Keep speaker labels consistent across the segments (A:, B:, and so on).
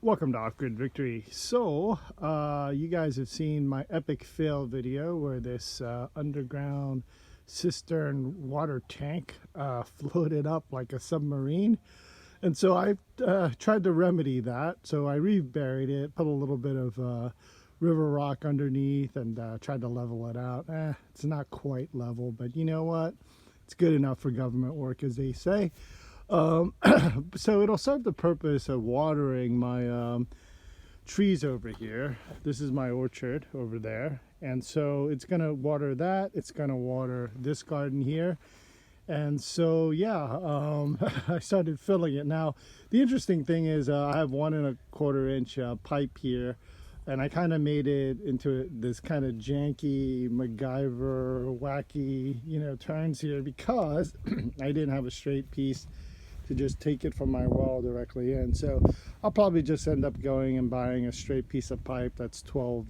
A: Welcome to Offgrid Victory. So, you guys have seen my epic fail video where this underground cistern water tank floated up like a submarine. And so I tried to remedy that. So I reburied it, put a little bit of river rock underneath and tried to level it out. It's not quite level, but you know what? It's good enough for government work, as they say. So it'll serve the purpose of watering my trees over here. This is my orchard over there, and so it's gonna water that. It's gonna water this garden here, and so yeah, I started filling it. Now the interesting thing is I have 1 1/4 inch pipe here, and I kind of made it into this kind of janky MacGyver wacky turns here because I didn't have a straight piece to just take it from my well directly in. So I'll probably just end up going and buying a straight piece of pipe that's 12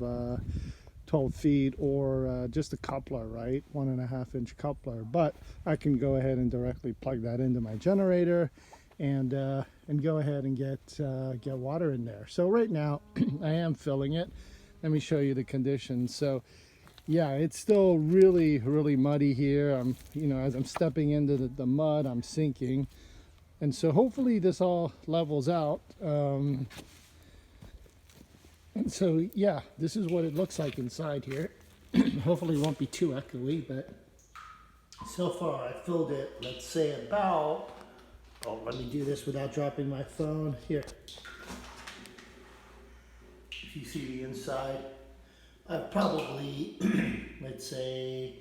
A: feet, or just a coupler, right? 1.5 inch coupler. But I can go ahead and directly plug that into my generator and go ahead and get water in there. So right now I am filling it. Let me show you the conditions. So yeah, it's still really muddy here. I'm as I'm stepping into the mud, I'm sinking. And so hopefully this all levels out. And so yeah, this is what it looks like inside here. Hopefully it won't be too echoey, but so far I filled it, let's say about, let me do this without dropping my phone. Here. If you see the inside, I've probably, let's say,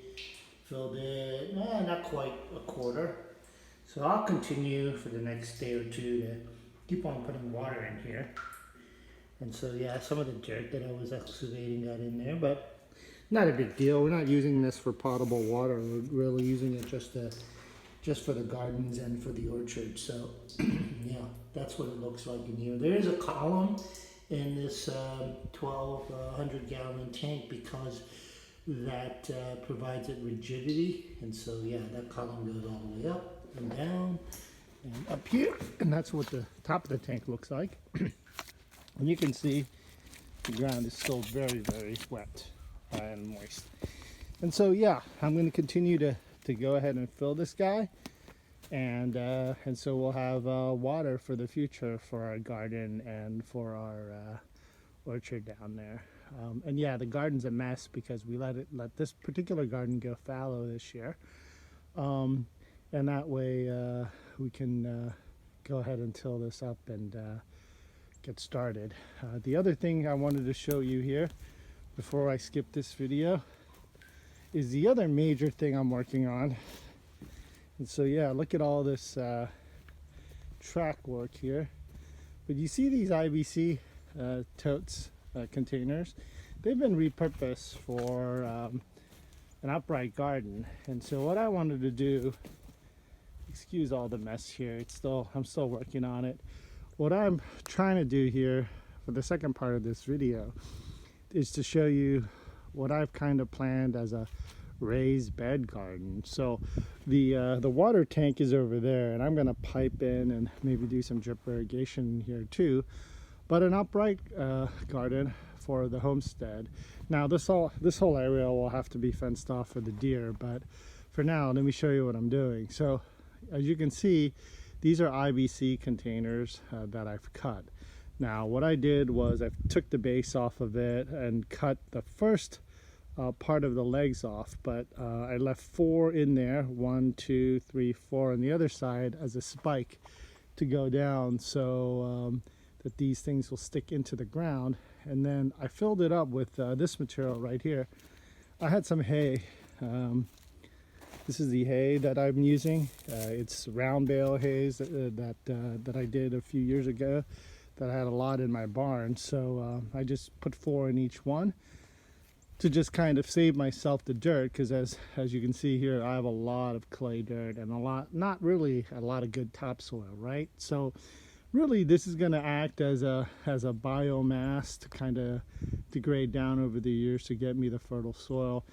A: filled it, not quite a quarter. So I'll continue for the next day or two to keep on putting water in here. And so yeah, some of the dirt that I was excavating got in there, but not a big deal. We're not using this for potable water. We're really using it just for the gardens and for the orchard. So yeah, that's what it looks like in here. There is a column in this 1,200 gallon tank because that provides it rigidity. And so yeah, that column goes all the way up and down and up here, and that's what the top of the tank looks like. And you can see the ground is still very wet and moist. And so yeah, I'm going to continue to go ahead and fill this guy, and so we'll have water for the future for our garden and for our orchard down there. And yeah, the garden's a mess because we let this particular garden go fallow this year. And that way we can go ahead and till this up and get started. The other thing I wanted to show you here before I skip this video is the other major thing I'm working on. And so yeah, look at all this track work here. But you see these IBC totes, containers? They've been repurposed for an upright garden. And so what I wanted to do, excuse all the mess here, I'm still working on it. What I'm trying to do here for the second part of this video is to show you what I've kind of planned as a raised bed garden. So the water tank is over there, and I'm going to pipe in and maybe do some drip irrigation here too, but an upright garden for the homestead. Now this whole area will have to be fenced off for the deer, but for now let me show you what I'm doing. So as you can see, these are IBC containers that I've cut. Now what I did was I took the base off of it and cut the first part of the legs off, but I left 4 in there, 1, 2, 3, 4 on the other side as a spike to go down, so that these things will stick into the ground. And then I filled it up with this material right here. I had some hay. This is the hay that I'm using. It's round bale hays that I did a few years ago that I had a lot in my barn. So I just put 4 in each one to just kind of save myself the dirt, because as you can see here, I have a lot of clay dirt and not really a lot of good topsoil, right? So really this is going to act as a biomass to kind of degrade down over the years to get me the fertile soil.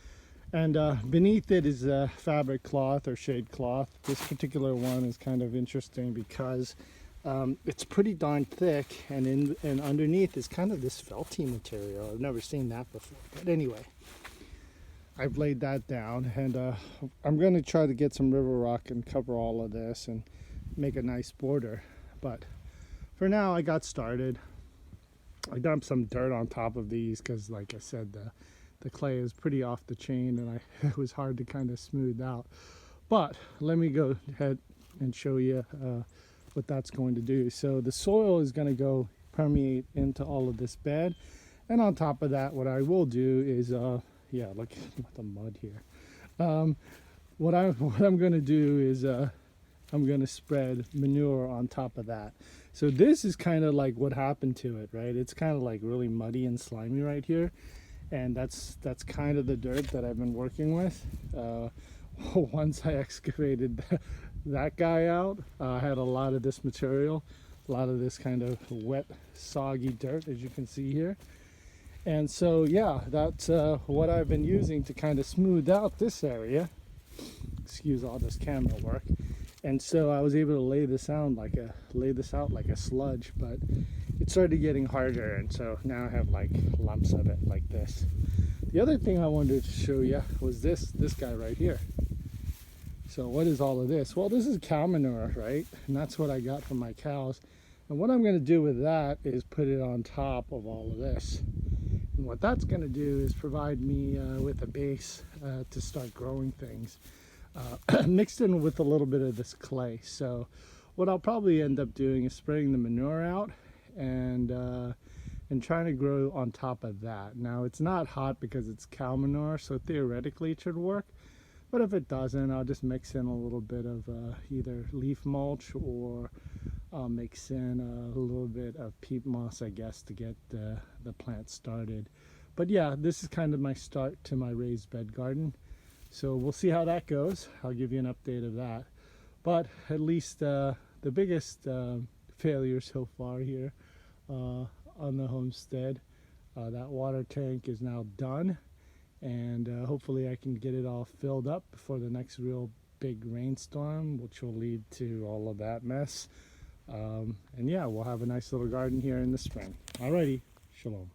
A: And beneath it is a fabric cloth or shade cloth. This particular one is kind of interesting because It's pretty darn thick, and underneath is kind of this felty material. I've never seen that before. But anyway, I've laid that down, and I'm going to try to get some river rock and cover all of this and make a nice border. But for now, I got started. I dumped some dirt on top of these because, like I said, the clay is pretty off the chain, and it was hard to kind of smooth out. But let me go ahead and show you what that's going to do. So the soil is going to go permeate into all of this bed, and on top of that, what I will do is yeah, look at the mud here. What I'm going to do is I'm going to spread manure on top of that. So this is kind of like what happened to it, right? It's kind of like really muddy and slimy right here, and that's kind of the dirt that I've been working with. Once I excavated that guy out, I had a lot of this material, a lot of this kind of wet, soggy dirt, as you can see here. And so, yeah, that's what I've been using to kind of smooth out this area. Excuse all this camera work. And so I was able to lay this out like a sludge, but it started getting harder, and so now I have like lumps of it like this. The other thing I wanted to show you was this guy right here. So what is all of this? Well, this is cow manure, right? And that's what I got from my cows. And what I'm going to do with that is put it on top of all of this. And what that's going to do is provide me with a base to start growing things, mixed in with a little bit of this clay. So what I'll probably end up doing is spraying the manure out and trying to grow on top of that. Now, it's not hot because it's cow manure, so theoretically it should work. But if it doesn't, I'll just mix in a little bit of either leaf mulch, or I'll mix in a little bit of peat moss, I guess, to get the plant started. But yeah, this is kind of my start to my raised bed garden. So we'll see how that goes. I'll give you an update of that. But at least the biggest failure so far here on the homestead, that water tank is now done. And hopefully I can get it all filled up before the next real big rainstorm, which will lead to all of that mess. And yeah, we'll have a nice little garden here in the spring. Alrighty, shalom.